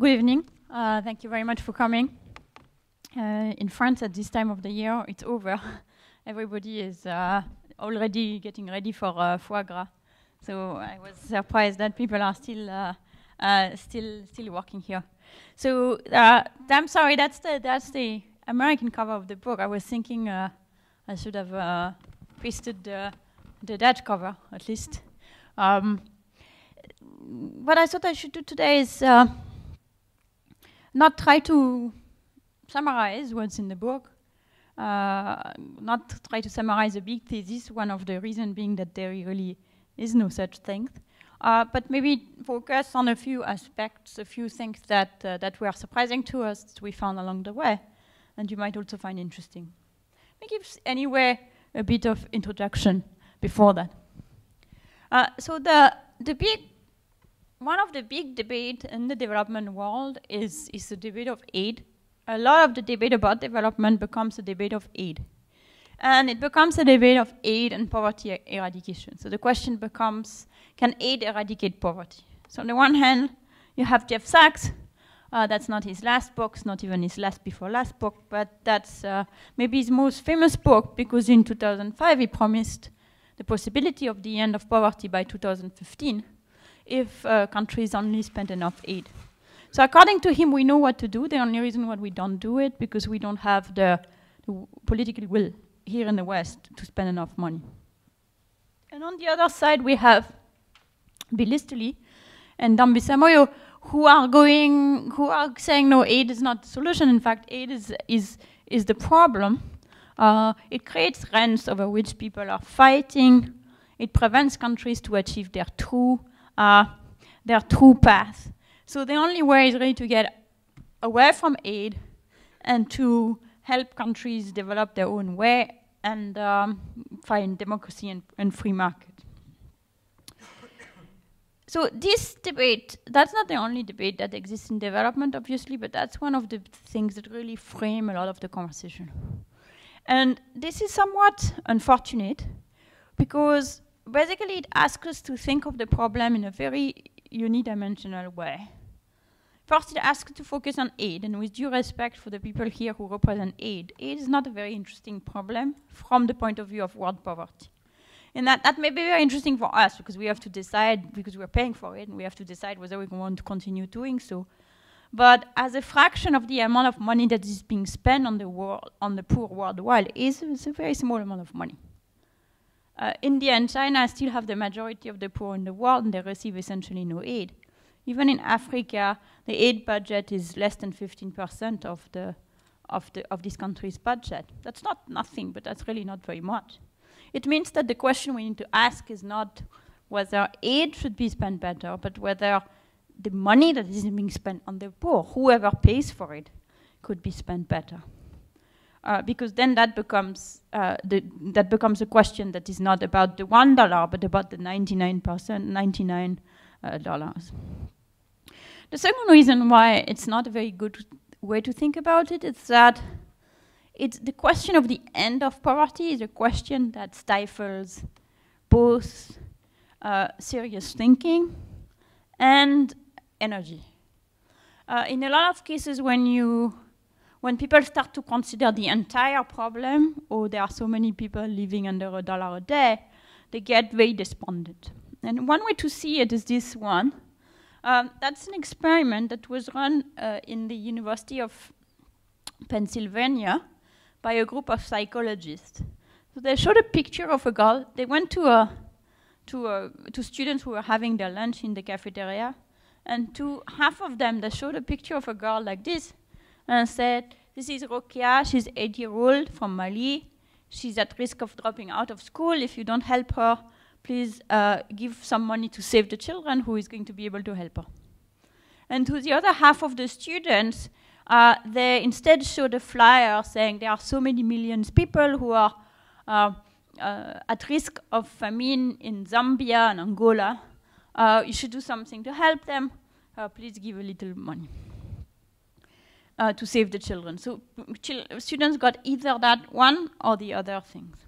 Good evening. Thank you very much for coming. In France, at this time of the year, it's over. Everybody is already getting ready for foie gras. So I was surprised that people are still working here. So I'm sorry. That's the American cover of the book. I was thinking I should have pasted the Dutch cover at least. What I thought I should do today is not try to summarize what's in the book, not try to summarize a big thesis, one of the reasons being that there really is no such thing, but maybe focus on a few aspects, a few things that were surprising to us, that we found along the way, and you might also find interesting. Let me give anyway a bit of introduction before that. So one of the big debates in the development world is the debate of aid. A lot of the debate about development becomes a debate of aid. And it becomes a debate of aid and poverty eradication. So the question becomes, can aid eradicate poverty? So on the one hand, you have Jeff Sachs. That's not his last book, it's not even his last before last book, but that's maybe his most famous book, because in 2005 he promised the possibility of the end of poverty by 2015 if countries only spent enough aid. So according to him, we know what to do. The only reason why we don't do it, because we don't have the political will here in the West to spend enough money. And on the other side, we have Bill Easterly and Dambi Samoyo, who are saying, no, aid is not the solution. In fact, aid is the problem. It creates rents over which people are fighting. It prevents countries to achieve their true path. So the only way is really to get away from aid and to help countries develop their own way and find democracy and free market. So this debate, that's not the only debate that exists in development, obviously, but that's one of the things that really frame a lot of the conversation. And this is somewhat unfortunate, because basically it asks us to think of the problem in a very unidimensional way. First, it asks to focus on aid, and with due respect for the people here who represent aid is not a very interesting problem from the point of view of world poverty. And that may be very interesting for us, because we have to decide, because we're paying for it, and we have to decide whether we want to continue doing so. But as a fraction of the amount of money that is being spent on the poor worldwide, it's a very small amount of money. India and China still have the majority of the poor in the world, and they receive essentially no aid. Even in Africa, the aid budget is less than 15% of this country's budget. That's not nothing, but that's really not very much. It means that the question we need to ask is not whether aid should be spent better, but whether the money that is being spent on the poor, whoever pays for it, could be spent better. Because then that becomes a question that is not about the $1, but about the 99 dollars. The second reason why it's not a very good way to think about it is that the question of the end of poverty is a question that stifles both serious thinking and energy. In a lot of cases, when people start to consider the entire problem, or there are so many people living under $1 a day, they get very despondent. And one way to see it is this one. That's an experiment that was run in the University of Pennsylvania by a group of psychologists. So they showed a picture of a girl. They went to students who were having their lunch in the cafeteria, and to half of them, they showed a picture of a girl like this, and said, this is Rokia, she's 8-year-old from Mali. She's at risk of dropping out of school. If you don't help her, please give some money to save the children, who is going to be able to help her. And to the other half of the students, they instead showed a flyer saying there are so many millions of people who are at risk of famine in Zambia and Angola. You should do something to help them. Please give a little money to save the children. So students got either that one or the other things.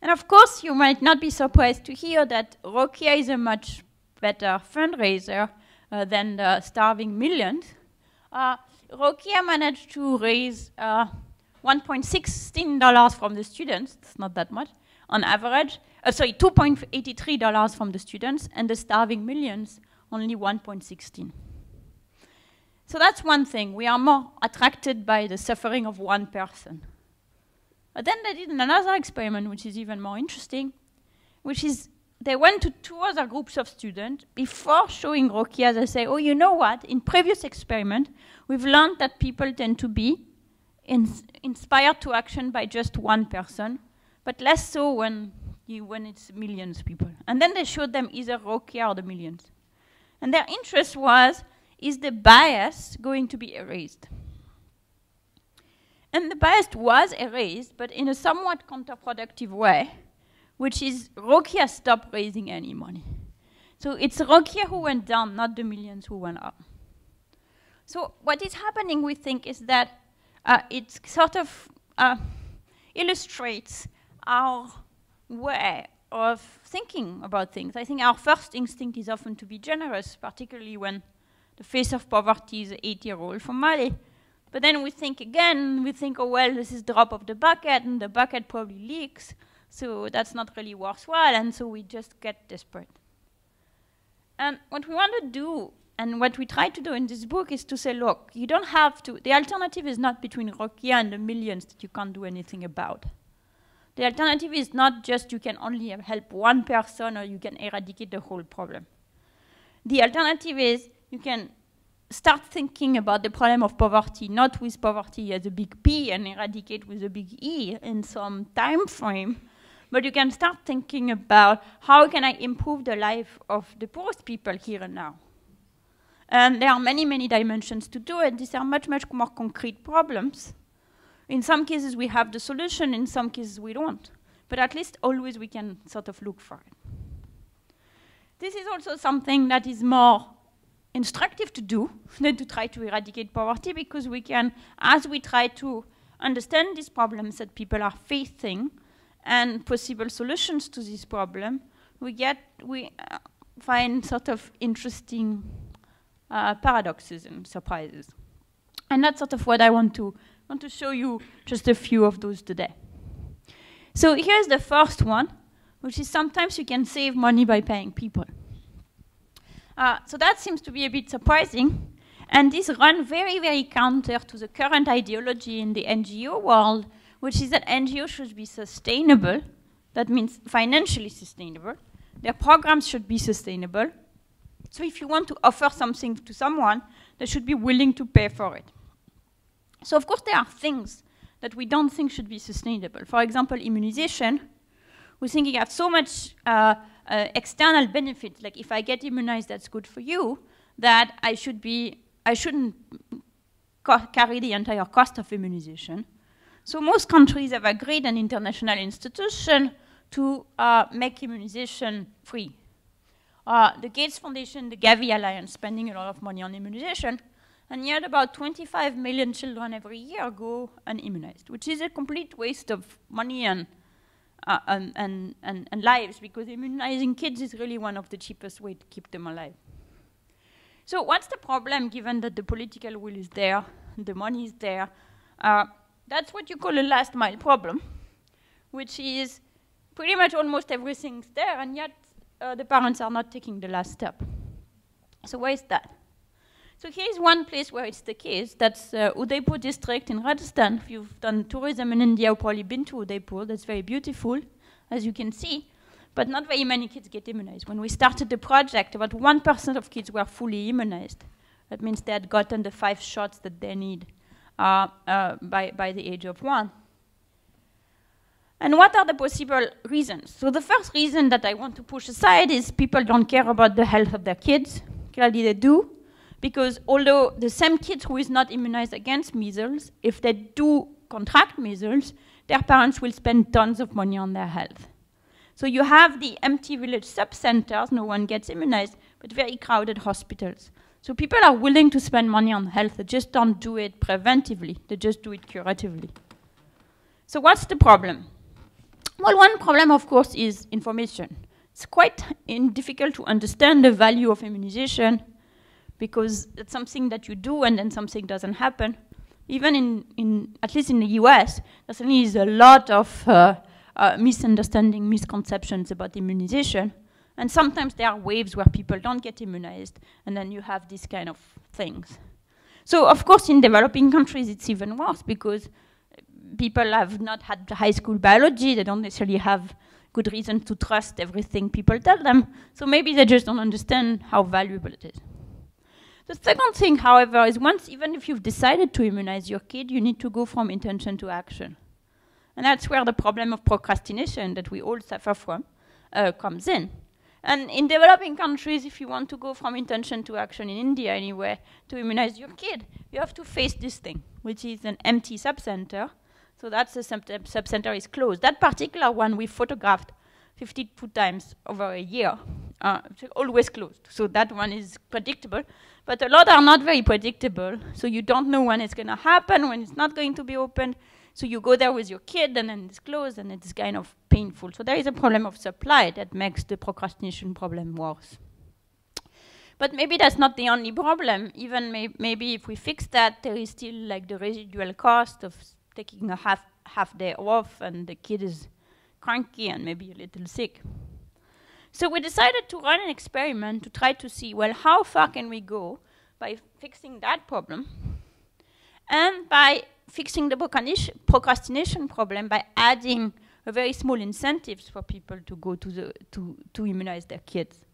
And of course, you might not be surprised to hear that Rokia is a much better fundraiser than the starving millions, Rokia managed to raise $1.16 from the students. It's not that much on average. $2.83 from the students, and the starving millions only 1.16. So that's one thing. We are more attracted by the suffering of one person. But then they did another experiment, which is even more interesting, which is they went to two other groups of students. Before showing Rokia, they say, oh, you know what? In previous experiment, we've learned that people tend to be inspired to action by just one person, but less so when it's millions of people. And then they showed them either Rokia or the millions. And their interest was, is the bias going to be erased? And the bias was erased, but in a somewhat counterproductive way, which is Rokia stopped raising any money. So it's Rokia who went down, not the millions who went up. So what is happening, we think, is that it sort of illustrates our way of thinking about things. I think our first instinct is often to be generous, particularly when the face of poverty is an 8-year-old from Mali. But then we think again, oh, well, this is drop of the bucket, and the bucket probably leaks, so that's not really worthwhile, and so we just get desperate. And what we want to do, and what we try to do in this book, is to say, look, you don't have to, the alternative is not between Rokia and the millions that you can't do anything about. The alternative is not just you can only help one person or you can eradicate the whole problem. The alternative is you can start thinking about the problem of poverty, not with poverty as a big P and eradicate with a big E in some time frame, but you can start thinking about how can I improve the life of the poorest people here and now. And there are many, many dimensions to do it. These are much, much more concrete problems. In some cases we have the solution, in some cases we don't. But at least always we can sort of look for it. This is also something that is more instructive to do than to try to eradicate poverty, because we can, as we try to understand these problems that people are facing and possible solutions to this problem, we find sort of interesting paradoxes and surprises. And that's sort of what I want to show you, just a few of those today. So here's the first one, which is sometimes you can save money by paying people. So that seems to be a bit surprising, and this runs very, very counter to the current ideology in the NGO world, which is that NGOs should be sustainable. That means financially sustainable. Their programs should be sustainable. So if you want to offer something to someone, they should be willing to pay for it. So of course there are things that we don't think should be sustainable. For example, immunization. We think you have so much external benefits, like if I get immunized, that's good for you, that I shouldn't carry the entire cost of immunization. So most countries have agreed, an international institution, to make immunization free. The Gates Foundation, the Gavi Alliance, spending a lot of money on immunization, and yet about 25 million children every year go unimmunized, which is a complete waste of money and lives, because immunizing kids is really one of the cheapest ways to keep them alive. So what's the problem, given that the political will is there, the money is there? That's what you call a last mile problem, which is pretty much almost everything's there, and yet the parents are not taking the last step. So why is that? So here's one place where it's the case. That's Udaipur district in Rajasthan. If you've done tourism in India, you've probably been to Udaipur. That's very beautiful, as you can see. But not very many kids get immunized. When we started the project, about 1% of kids were fully immunized. That means they had gotten the 5 shots that they need by the age of 1. And what are the possible reasons? So the first reason that I want to push aside is people don't care about the health of their kids. Clearly they do. Because although the same kids who is not immunized against measles, if they do contract measles, their parents will spend tons of money on their health. So you have the empty village sub-centers, no one gets immunized, but very crowded hospitals. So people are willing to spend money on health, they just don't do it preventively, they just do it curatively. So what's the problem? Well, one problem, of course, is information. It's quite difficult to understand the value of immunization because it's something that you do and then something doesn't happen. Even at least in the US, there certainly is a lot of misunderstanding, misconceptions about immunization. And sometimes there are waves where people don't get immunized, and then you have these kind of things. So, of course, in developing countries, it's even worse because people have not had high school biology. They don't necessarily have good reason to trust everything people tell them. So maybe they just don't understand how valuable it is. The second thing, however, is even if you've decided to immunize your kid, you need to go from intention to action. And that's where the problem of procrastination that we all suffer from comes in. And in developing countries, if you want to go from intention to action, in India anyway, to immunize your kid, you have to face this thing, which is an empty subcenter. So that's the subcenter is closed. That particular one we photographed 52 times over a year. It's always closed. So that one is predictable. But a lot are not very predictable. So you don't know when it's going to happen, when it's not going to be opened. So you go there with your kid, and then it's closed, and it's kind of painful. So there is a problem of supply that makes the procrastination problem worse. But maybe that's not the only problem. Even maybe if we fix that, there is still like the residual cost of taking a half day off, and the kid is cranky and maybe a little sick. So we decided to run an experiment to try to see, well, how far can we go by fixing that problem and by fixing the procrastination problem by adding a very small incentives for people to go to immunize their kids.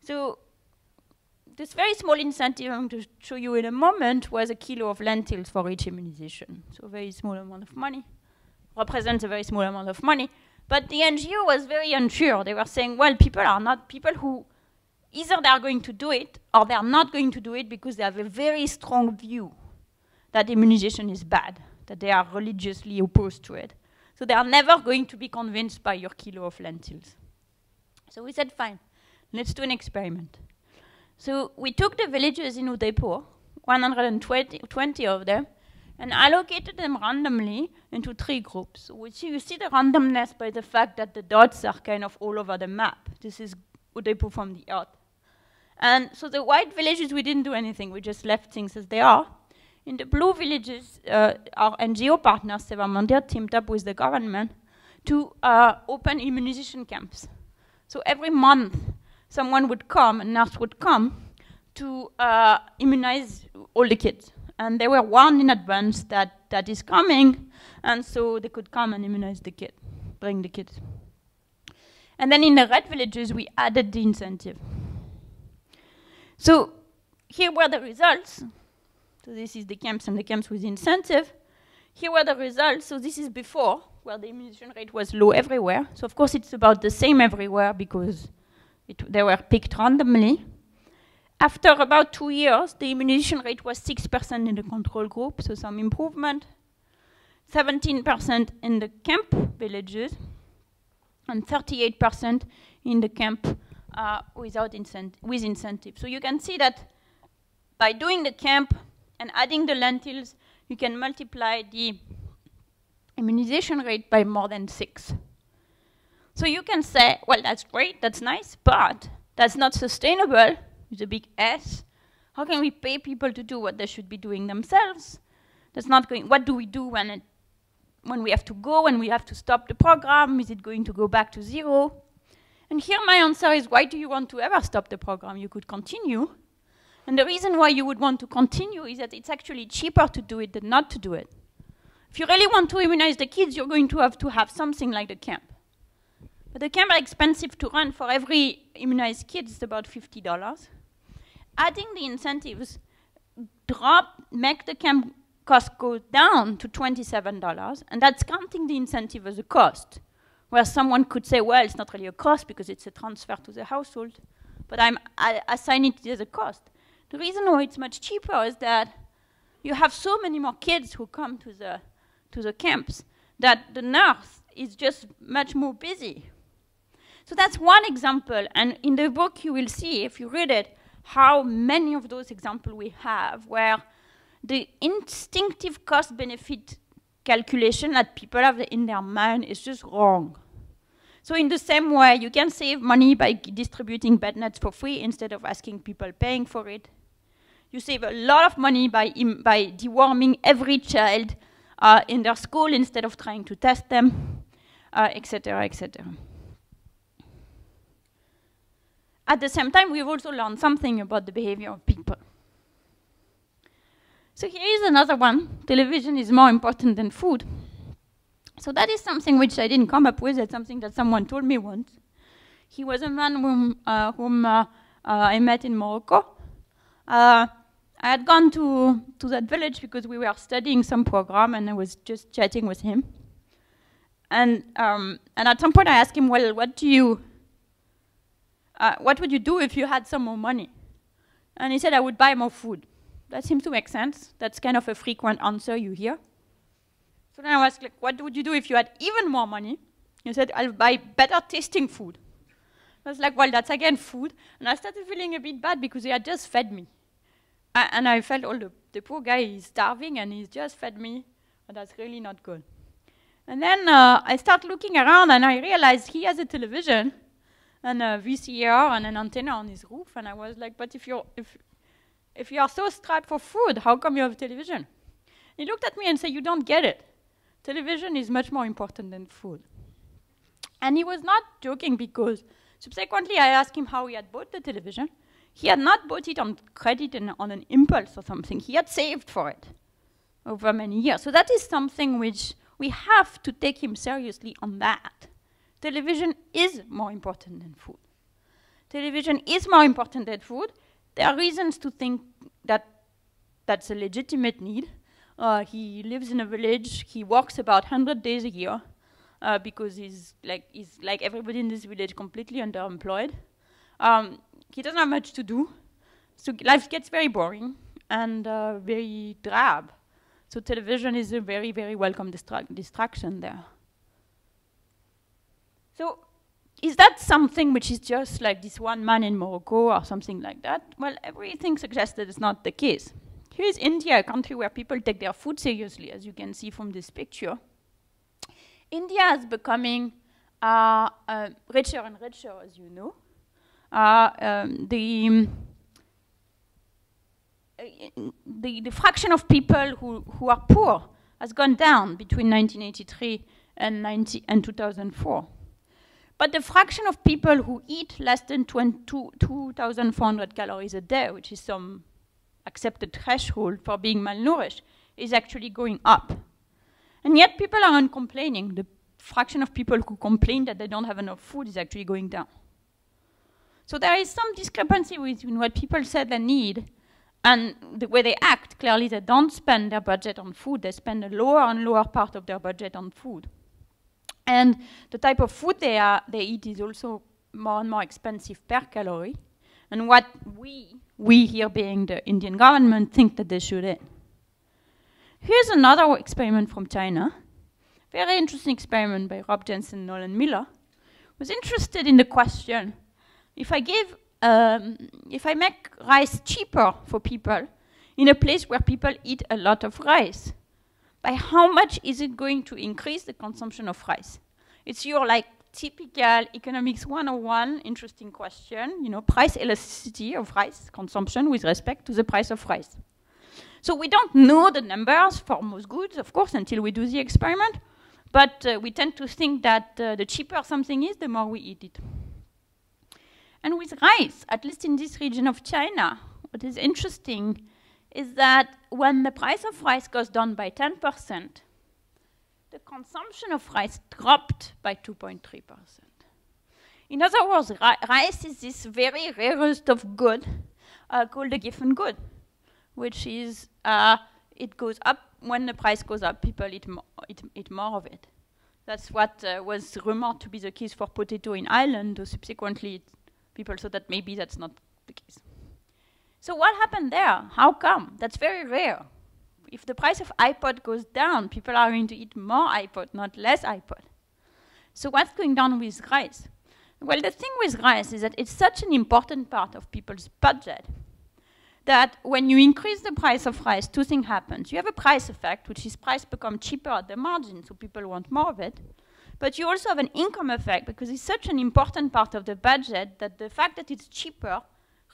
So this very small incentive I'm going to show you in a moment was 1 kilo of lentils for each immunization. So a very small amount of money. Represents a very small amount of money. But the NGO was very unsure. They were saying, well, people who either they are going to do it or they are not going to do it because they have a very strong view that immunization is bad, that they are religiously opposed to it. So they are never going to be convinced by your kilo of lentils. So we said, fine, let's do an experiment. So we took the villages in Udaipur, 120 of them, and allocated them randomly into 3 groups. So you see the randomness by the fact that the dots are kind of all over the map. This is Udaipur from the earth. And so the white villages, we didn't do anything. We just left things as they are. In the blue villages, our NGO partners, Seva Mandir, teamed up with the government to open immunization camps. So every month, someone would come, a nurse would come, to immunize all the kids. And they were warned in advance that is coming, and so they could come and immunize the kid, bring the kids. And then in the red villages, we added the incentive. So here were the results. So this is the camps and the camps with incentive. Here were the results. So this is before, where the immunization rate was low everywhere. So of course it's about the same everywhere because they were picked randomly. After about 2 years, the immunization rate was 6% in the control group, so some improvement. 17% in the camp villages, and 38% in the camp with incentive. So you can see that by doing the camp and adding the lentils, you can multiply the immunization rate by more than 6. So you can say, well, that's great, that's nice, but that's not sustainable, with a big S. How can we pay people to do what they should be doing themselves? That's not going. What do we do when we have to go, when we have to stop the program? Is it going to go back to 0? And here my answer is, why do you want to ever stop the program? You could continue. And the reason why you would want to continue is that it's actually cheaper to do it than not to do it. If you really want to immunize the kids, you're going to have something like the camp. But the camp are expensive to run. For every immunized kid, it's about $50. Adding the incentives make the camp cost go down to $27, and that's counting the incentive as a cost, where someone could say, well, it's not really a cost because it's a transfer to the household, but I assign it as a cost. The reason why it's much cheaper is that you have so many more kids who come to the camps that the nurse is just much more busy. So that's one example, and in the book you will see, if you read it, how many of those examples we have where the instinctive cost-benefit calculation that people have in their mind is just wrong. So in the same way, you can save money by distributing bed nets for free instead of asking people paying for it. You save a lot of money by deworming every child in their school instead of trying to test them, etc., etc. At the same time, we've also learned something about the behavior of people. So here is another one. Television is more important than food. So that is something which I didn't come up with. That's something that someone told me once. He was a man whom I met in Morocco. I had gone to that village because we were studying some program, and I was just chatting with him. And at some point I asked him, well, what would you do if you had some more money? And he said, I would buy more food. That seems to make sense. That's kind of a frequent answer you hear. So then I was like, what would you do if you had even more money? He said, I'll buy better tasting food. I was like, well, that's again food. And I started feeling a bit bad because he had just fed me. And I felt, oh, the poor guy is starving and he's just fed me. And that's really not good. And then I start looking around and I realized he has a television and a VCR and an antenna on his roof. And I was like, but if you are so strapped for food, how come you have a television? He looked at me and said, you don't get it. Television is much more important than food. And he was not joking because subsequently I asked him how he had bought the television. He had not bought it on credit and on an impulse or something. He had saved for it over many years. So that is something which we have to take him seriously on that. Television is more important than food. Television is more important than food. There are reasons to think that that's a legitimate need. He lives in a village. He works about 100 days a year because he's like everybody in this village, completely underemployed. He doesn't have much to do, so life gets very boring and very drab. So television is a very, very welcome distraction there. So is that something which is just like this one man in Morocco or something like that? Well, everything suggests that it's not the case. Here is India, a country where people take their food seriously, as you can see from this picture. India is becoming richer and richer, as you know. The fraction of people who are poor has gone down between 1983 and 2004. But the fraction of people who eat less than 2,400 calories a day, which is some accepted threshold for being malnourished, is actually going up. And yet people aren't complaining. The fraction of people who complain that they don't have enough food is actually going down. So there is some discrepancy between what people say they need and the way they act. Clearly they don't spend their budget on food. They spend a lower and lower part of their budget on food. And the type of food they eat is also more and more expensive per calorie. And what we here being the Indian government think that they should eat. Here's another experiment from China. Very interesting experiment by Rob Jensen and Nolan Miller. Was interested in the question, if I make rice cheaper for people in a place where people eat a lot of rice, by how much is it going to increase the consumption of rice? It's your like typical economics 101 interesting question, you know, price elasticity of rice consumption with respect to the price of rice. So we don't know the numbers for most goods, of course, until we do the experiment, but we tend to think that the cheaper something is, the more we eat it. And with rice, at least in this region of China, what is interesting is that when the price of rice goes down by 10%, the consumption of rice dropped by 2.3%. In other words, rice is this very rarest of good called a giffen good, which is it goes up when the price goes up, people eat more of it. That's what was rumored to be the case for potato in Ireland, though subsequently people thought that maybe that's not the case. So what happened there? How come? That's very rare. If the price of iPod goes down, people are going to eat more iPod, not less iPod. So what's going on with rice? Well, the thing with rice is that it's such an important part of people's budget that when you increase the price of rice, two things happen. You have a price effect, which is price become cheaper at the margin, so people want more of it. But you also have an income effect, because it's such an important part of the budget that the fact that it's cheaper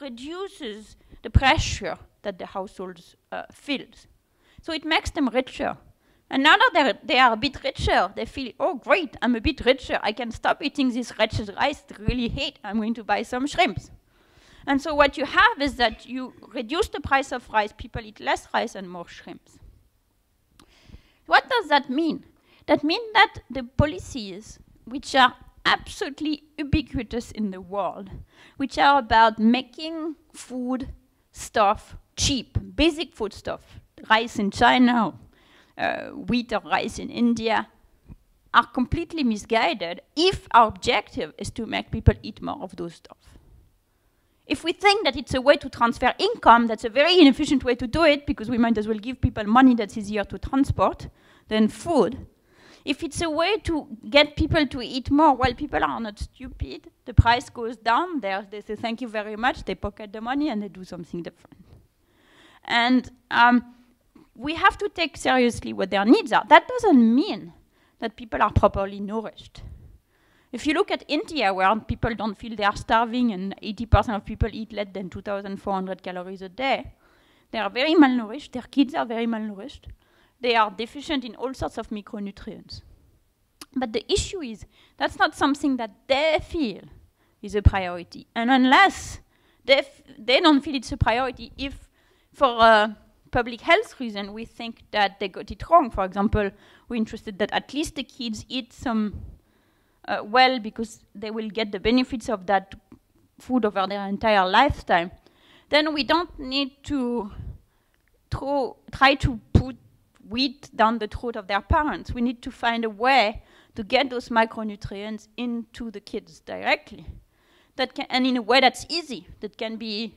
reduces the pressure that the households fills. So it makes them richer. And now that they are a bit richer, they feel, oh great, I'm a bit richer. I can stop eating this wretched rice I really hate. I'm going to buy some shrimps. And so what you have is that you reduce the price of rice, people eat less rice and more shrimps. What does that mean? That means that the policies, which are absolutely ubiquitous in the world, which are about making food stuff cheap, basic food stuff, rice in China, wheat or rice in India, are completely misguided if our objective is to make people eat more of those stuff. If we think that it's a way to transfer income, that's a very inefficient way to do it because we might as well give people money that's easier to transport than food. If it's a way to get people to eat more, well, people are not stupid. The price goes down. They say thank you very much. They pocket the money and they do something different. And we have to take seriously what their needs are. That doesn't mean that people are properly nourished. If you look at India, where people don't feel they are starving and 80% of people eat less than 2,400 calories a day, they are very malnourished. Their kids are very malnourished. They are deficient in all sorts of micronutrients. But the issue is that's not something that they feel is a priority. And unless they don't feel it's a priority, if for a public health reason we think that they got it wrong, for example, we're interested that at least the kids eat some well because they will get the benefits of that food over their entire lifetime, then we don't need to try to put wheat down the throat of their parents. We need to find a way to get those micronutrients into the kids directly. And in a way that's easy. That can be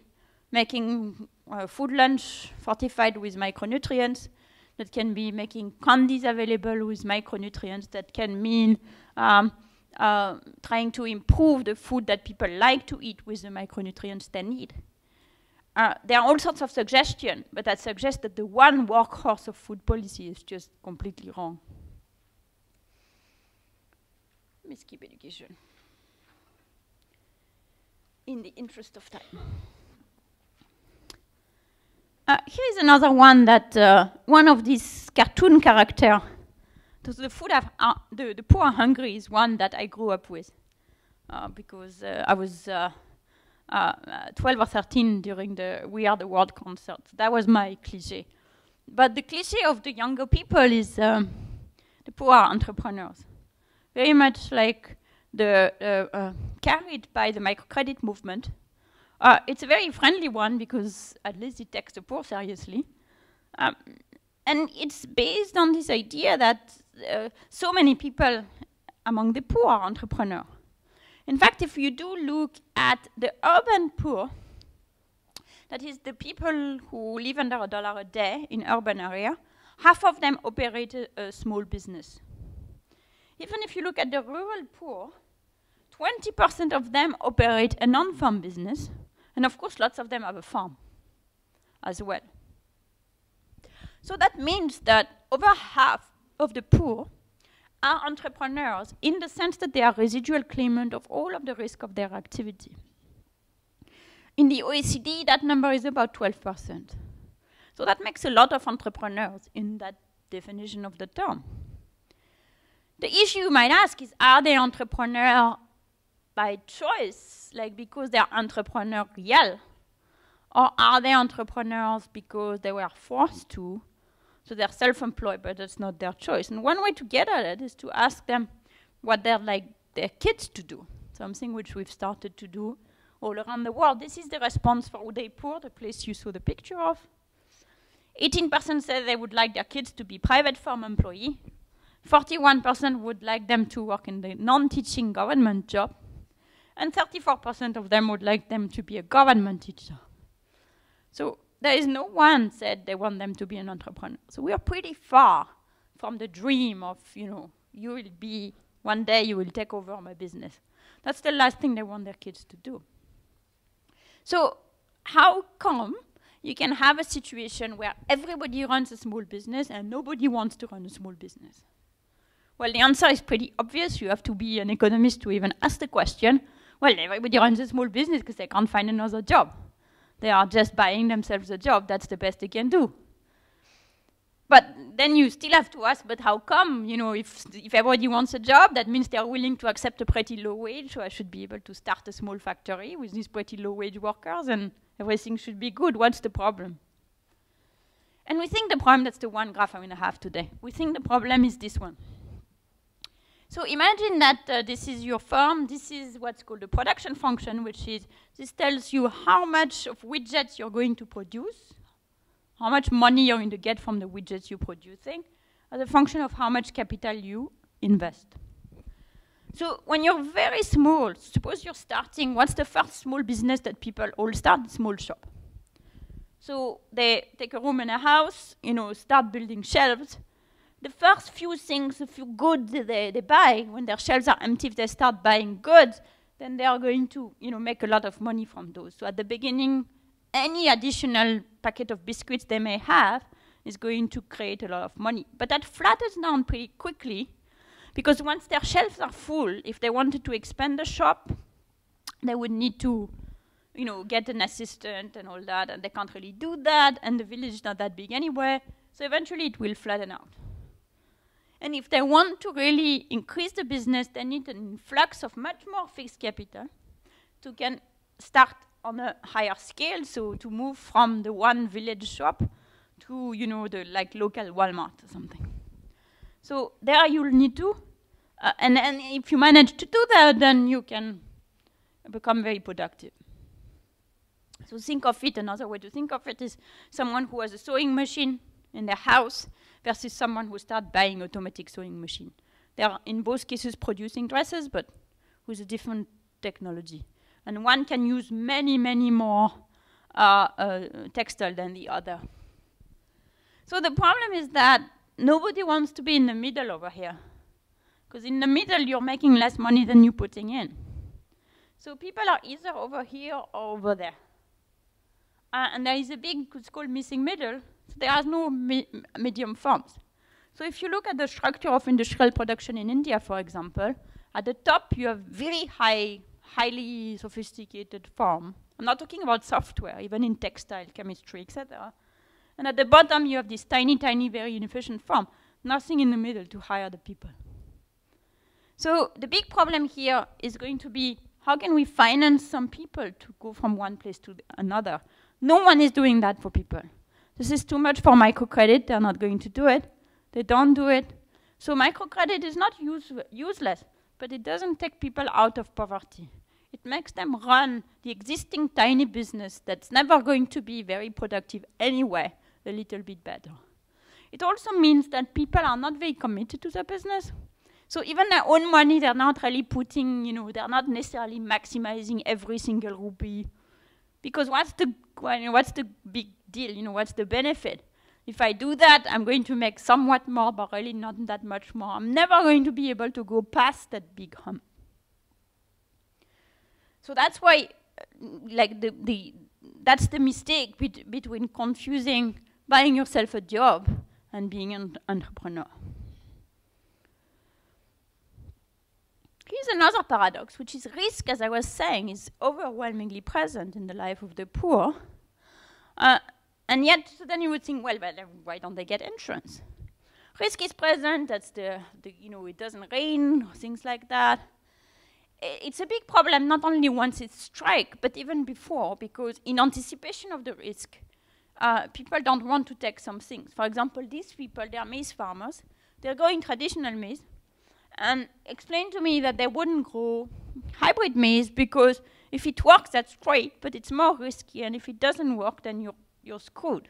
making food lunch fortified with micronutrients. That can be making candies available with micronutrients. That can mean trying to improve the food that people like to eat with the micronutrients they need. There are all sorts of suggestions, but that suggests that the one workhorse of food policy is just completely wrong. Let me skip education in the interest of time. Here is another one that one of these cartoon characters. The poor are hungry is one that I grew up with because I was 12 or 13 during the We Are the World concert. That was my cliché. But the cliché of the younger people is the poor are entrepreneurs. Very much like carried by the microcredit movement. It's a very friendly one because at least it takes the poor seriously. And it's based on this idea that so many people among the poor are entrepreneurs. In fact, if you do look at the urban poor, that is the people who live under $1 a day in urban area, half of them operate a small business. Even if you look at the rural poor, 20% of them operate a non-farm business, and of course lots of them have a farm as well. So that means that over half of the poor are entrepreneurs in the sense that they are residual claimant of all of the risk of their activity. In the OECD, that number is about 12%. So that makes a lot of entrepreneurs in that definition of the term. The issue you might ask is, are they entrepreneurs by choice, like because they're entrepreneurial, or are they entrepreneurs because they were forced to? So they're self-employed, but that's not their choice. And one way to get at it is to ask them what they'd like their kids to do, something which we've started to do all around the world. This is the response for Udaipur, the place you saw the picture of. 18% said they would like their kids to be private firm employee. 41% would like them to work in the non-teaching government job. And 34% of them would like them to be a government teacher. So there is no one said they want them to be an entrepreneur. So we are pretty far from the dream of, you will be, one day you will take over my business. That's the last thing they want their kids to do. So how come you can have a situation where everybody runs a small business and nobody wants to run a small business? Well, the answer is pretty obvious. You have to be an economist to even ask the question. Well, everybody runs a small business because they can't find another job. They are just buying themselves a job. That's the best they can do. But then you still have to ask, but how come? You know, if everybody wants a job, that means they are willing to accept a pretty low wage, so I should be able to start a small factory with these pretty low wage workers, and everything should be good. What's the problem? And we think the problem, that's the one graph I'm going to have today. We think the problem is this one. So imagine that this is your firm. This is what's called the production function, which is, this tells you how much of widgets you're going to produce, how much money you're going to get from the widgets you're producing, as a function of how much capital you invest. So when you're very small, suppose you're starting, what's the first small business that people all start? Small shop. So they take a room in a house, you know, start building shelves. The first few things, a few goods they buy, when their shelves are empty, if they start buying goods, then they are going to, you know, make a lot of money from those. So at the beginning, any additional packet of biscuits they may have is going to create a lot of money. But that flattens down pretty quickly, because once their shelves are full, if they wanted to expand the shop, they would need to, you know, get an assistant and all that, and they can't really do that, and the village is not that big anyway, so eventually it will flatten out. And if they want to really increase the business, they need an influx of much more fixed capital to can start on a higher scale, so to move from the one village shop to, you know, the like local Walmart or something. So there you'll need to, and if you manage to do that, then you can become very productive. So think of it, another way to think of it is someone who has a sewing machine in their house versus someone who starts buying automatic sewing machine. They are in both cases producing dresses, but with a different technology. And one can use many, many more textile than the other. So the problem is that nobody wants to be in the middle over here, because in the middle you're making less money than you're putting in. So people are either over here or over there. And there is a big, it's called missing middle, so there are no medium forms. So if you look at the structure of industrial production in India, for example, at the top you have very highly sophisticated form. I'm not talking about software, even in textile, chemistry, etc. And at the bottom you have this tiny, tiny, very inefficient form. Nothing in the middle to hire the people. So the big problem here is going to be, how can we finance some people to go from one place to another? No one is doing that for people. This is too much for microcredit. They're not going to do it. They don't do it. So microcredit is not useless, but it doesn't take people out of poverty. It makes them run the existing tiny business that's never going to be very productive anyway a little bit better. It also means that people are not very committed to the business. So even their own money, they're not really putting, you know, they're not necessarily maximizing every single rupee. Because what's the big deal? You know, what's the benefit? If I do that, I'm going to make somewhat more, but really not that much more. I'm never going to be able to go past that big hump. So that's why, that's the mistake between confusing buying yourself a job and being an entrepreneur. Here's another paradox, which is risk, as I was saying, is overwhelmingly present in the life of the poor. And yet, so then you would think, well, why don't they get insurance? Risk is present, that's you know, it doesn't rain, things like that. It's a big problem, not only once it strikes, but even before, because in anticipation of the risk, people don't want to take some things. For example, these people, they're maize farmers. They're growing traditional maize, and explain to me that they wouldn't grow hybrid maize because if it works, that's great, but it's more risky, and if it doesn't work, then you're screwed.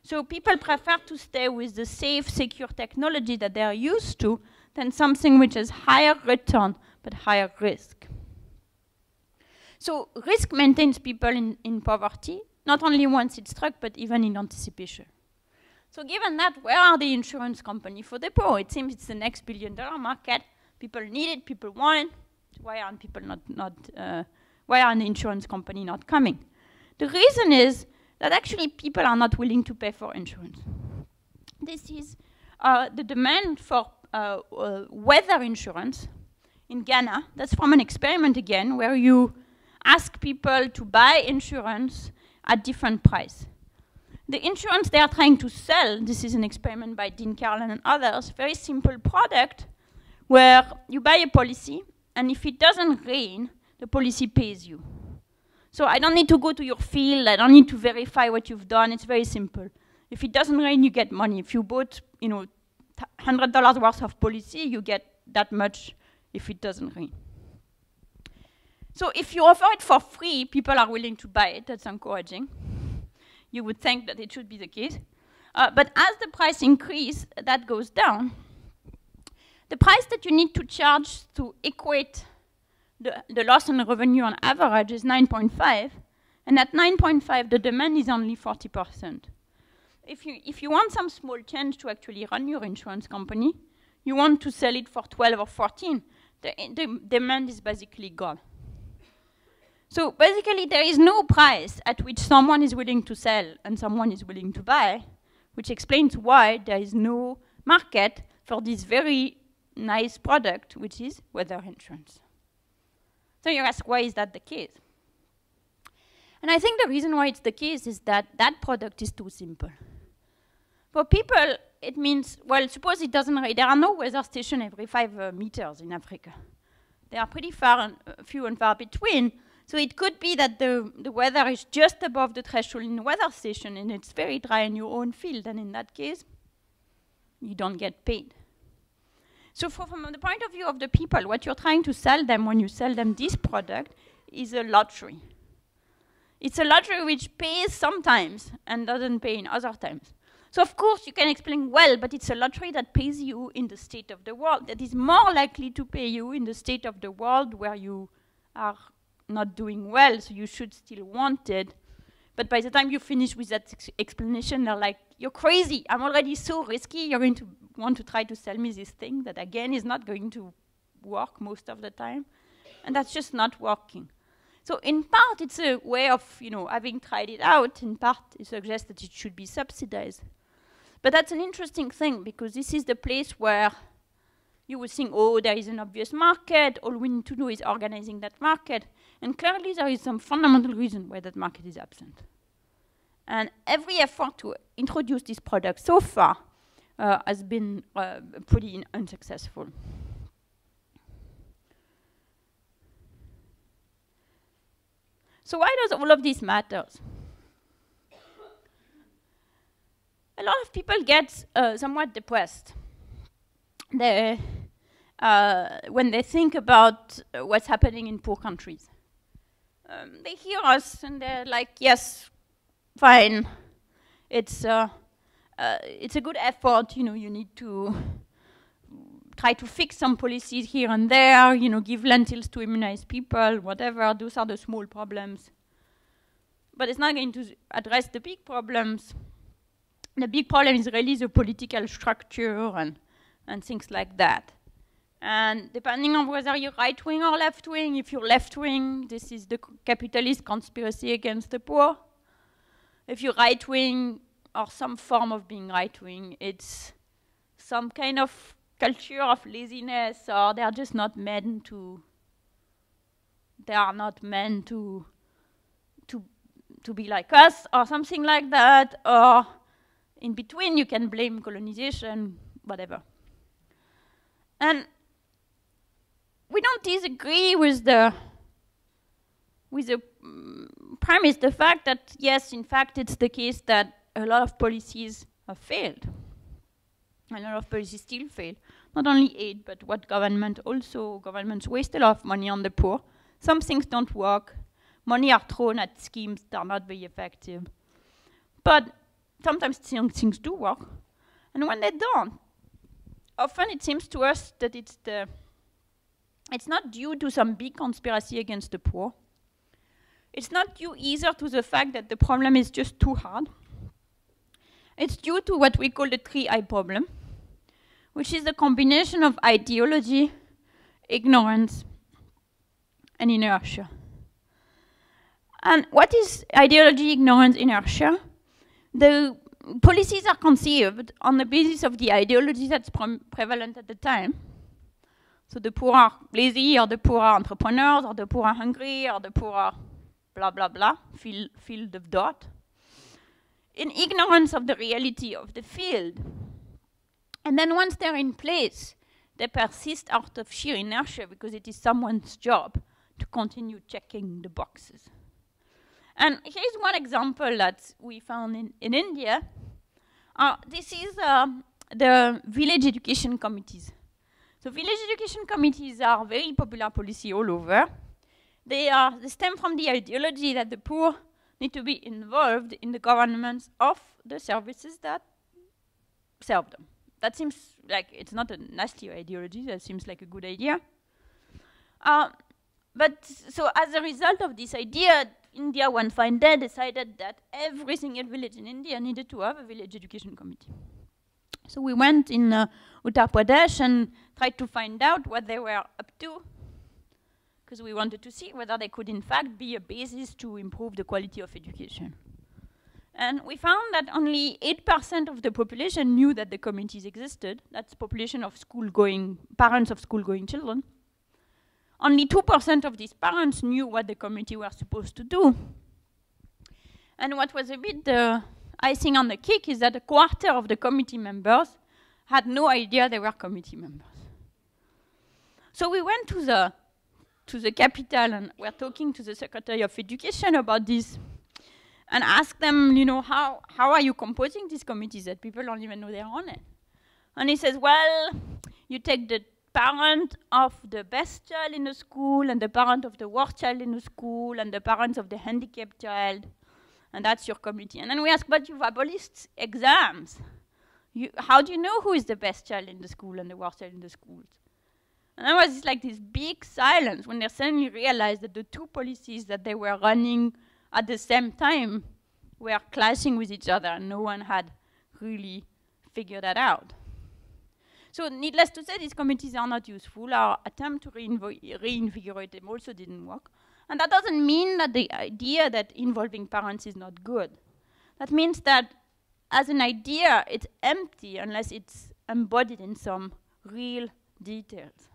So people prefer to stay with the safe, secure technology that they are used to than something which has higher return but higher risk. So risk maintains people in poverty, not only once it's struck, but even in anticipation. So given that, where are the insurance companies for the poor? It seems it's the next billion-dollar market. People need it, people want it. Why aren't people why aren't the insurance company not coming? The reason is that actually people are not willing to pay for insurance. This is the demand for weather insurance in Ghana. That's from an experiment again, where you ask people to buy insurance at different price. The insurance they are trying to sell, this is an experiment by Dean Carlin and others, very simple product where you buy a policy, and if it doesn't rain, the policy pays you. So I don't need to go to your field, I don't need to verify what you've done, it's very simple. If it doesn't rain, you get money. If you bought, $100 worth of policy, you get that much if it doesn't rain. So if you offer it for free, people are willing to buy it, that's encouraging. You would think that it should be the case. But as the price increases, that goes down. The price that you need to charge to equate the loss and revenue on average is 9.5, and at 9.5, the demand is only 40%. If you want some small change to actually run your insurance company, you want to sell it for 12 or 14, the demand is basically gone. So basically, there is no price at which someone is willing to sell and someone is willing to buy, which explains why there is no market for this very nice product, which is weather insurance. So you ask, why is that the case? And I think the reason why it's the case is that that product is too simple. For people, it means, well, suppose it doesn't rain. There are no weather stations every 5 meters in Africa. They are pretty few and far between. So it could be that the weather is just above the threshold in the weather station and it's very dry in your own field. And in that case, you don't get paid. So from the point of view of the people, what you're trying to sell them when you sell them this product is a lottery. It's a lottery which pays sometimes and doesn't pay in other times. So of course you can explain, well, but it's a lottery that pays you in the state of the world, that is more likely to pay you in the state of the world where you are not doing well, so you should still want it. But by the time you finish with that explanation, they're like, you're crazy, I'm already so risky, you're going to want to try to sell me this thing that again is not going to work most of the time. And that's just not working. So in part, it's a way of, having tried it out. In part, it suggests that it should be subsidized. But that's an interesting thing, because this is the place where you would think, oh, there is an obvious market. All we need to do is organizing that market. And clearly, there is some fundamental reason why that market is absent. And every effort to introduce this product so far has been pretty unsuccessful. So why does all of this matter? A lot of people get somewhat depressed when they think about what's happening in poor countries. They hear us and they're like, yes, fine, it's a good effort, you need to try to fix some policies here and there, give lentils to immunize people, whatever, those are the small problems. But it's not going to address the big problems. The big problem is really the political structure and things like that. And depending on whether you're right-wing or left-wing, if you're left-wing, this is the capitalist conspiracy against the poor. If you're right-wing, or some form of being right-wing, it's some kind of culture of laziness, or they are just not meant to, to be like us, or something like that, or in between you can blame colonization, whatever. And we don't disagree with the premise, the fact that, yes, in fact, it's the case that a lot of policies have failed. A lot of policies still fail. Not only aid, but what governments waste a lot of money on the poor. Some things don't work. Money are thrown at schemes that are not very effective. But sometimes things do work. And when they don't, often it seems to us that it's not due to some big conspiracy against the poor. It's not due either to the fact that the problem is just too hard. It's due to what we call the 3I problem, which is a combination of ideology, ignorance, and inertia. And what is ideology, ignorance, inertia? The policies are conceived on the basis of the ideology that's prevalent at the time. So the poor are lazy, or the poor are entrepreneurs, or the poor are hungry, or the poor are blah, blah, blah, field of dot, in ignorance of the reality of the field. And then once they're in place, they persist out of sheer inertia because it is someone's job to continue checking the boxes. And here's one example that we found in India. This is the village education committees. So village education committees are very popular policy all over. They stem from the ideology that the poor need to be involved in the governance of the services that serve them. That seems like it's not a nasty ideology. That seems like a good idea. But so as a result of this idea, India one fine day decided that every single village in India needed to have a village education committee. So we went in Uttar Pradesh and tried to find out what they were up to, because we wanted to see whether they could in fact be a basis to improve the quality of education. And we found that only 8% of the population knew that the committees existed. That's the population of parents of school-going children. Only 2% of these parents knew what the committee were supposed to do. And what was a bit the icing on the cake is that a quarter of the committee members had no idea they were committee members. So we went to the capital and we're talking to the Secretary of Education about this and asked them, you know, how are you composing these committees that people don't even know they're on it? And he says, well, you take the parent of the best child in the school and the parent of the worst child in the school and the parents of the handicapped child, and that's your committee. And then we ask, but you've abolished exams. How do you know who is the best child in the school and the worst child in the schools? And there was like this big silence when they suddenly realized that the two policies that they were running at the same time were clashing with each other, and no one had really figured that out. So needless to say, these committees are not useful. Our attempt to reinvigorate them also didn't work. And that doesn't mean that the idea that involving parents is not good. That means that as an idea, it's empty unless it's embodied in some real details.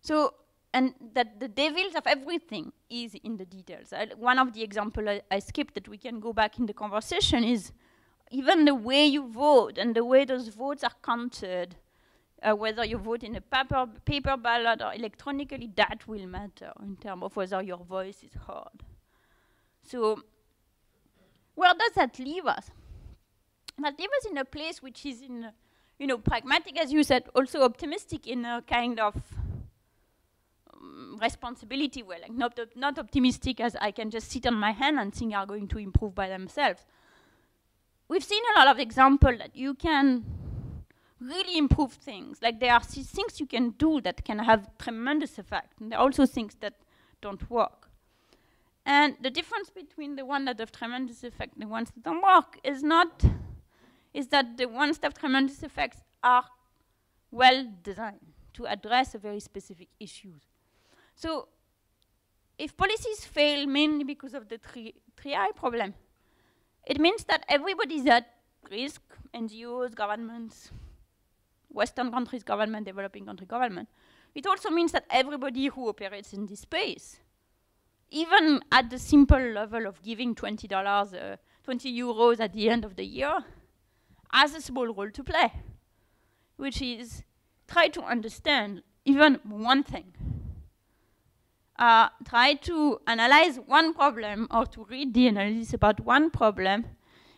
So, and that the devils of everything is in the details. One of the examples I skipped that we can go back in the conversation is even the way you vote and the way those votes are counted, whether you vote in a paper ballot or electronically, that will matter in terms of whether your voice is heard. So where does that leave us? That leaves us in a place which is pragmatic, as you said, also optimistic in a kind of responsibility way, like not optimistic as I can just sit on my hand and things are going to improve by themselves. We've seen a lot of examples that you can really improve things. Like there are things you can do that can have tremendous effect, and there are also things that don't work. And the difference between the ones that have tremendous effect and the ones that don't work is that the ones that have tremendous effects are well designed to address a very specific issues. So if policies fail mainly because of the 3I problem, it means that everybody's at risk, NGOs, governments, Western countries, government, developing country government. It also means that everybody who operates in this space, even at the simple level of giving $20, 20 euros at the end of the year, has a small role to play, which is try to understand even one thing. Try to analyze one problem or to read the analysis about one problem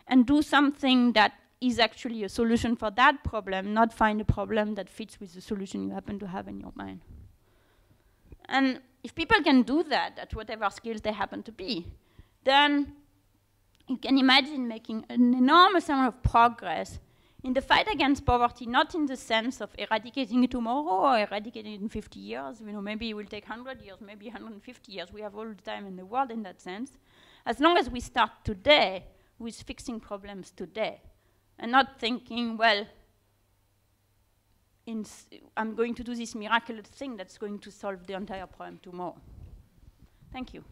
and do something that is actually a solution for that problem, not find a problem that fits with the solution you happen to have in your mind. And if people can do that at whatever skills they happen to be, then you can imagine making an enormous amount of progress in the fight against poverty, not in the sense of eradicating it tomorrow or eradicating it in 50 years. Maybe it will take 100 years, maybe 150 years. We have all the time in the world in that sense. As long as we start today with fixing problems today and not thinking, well, I'm going to do this miraculous thing that's going to solve the entire problem tomorrow. Thank you.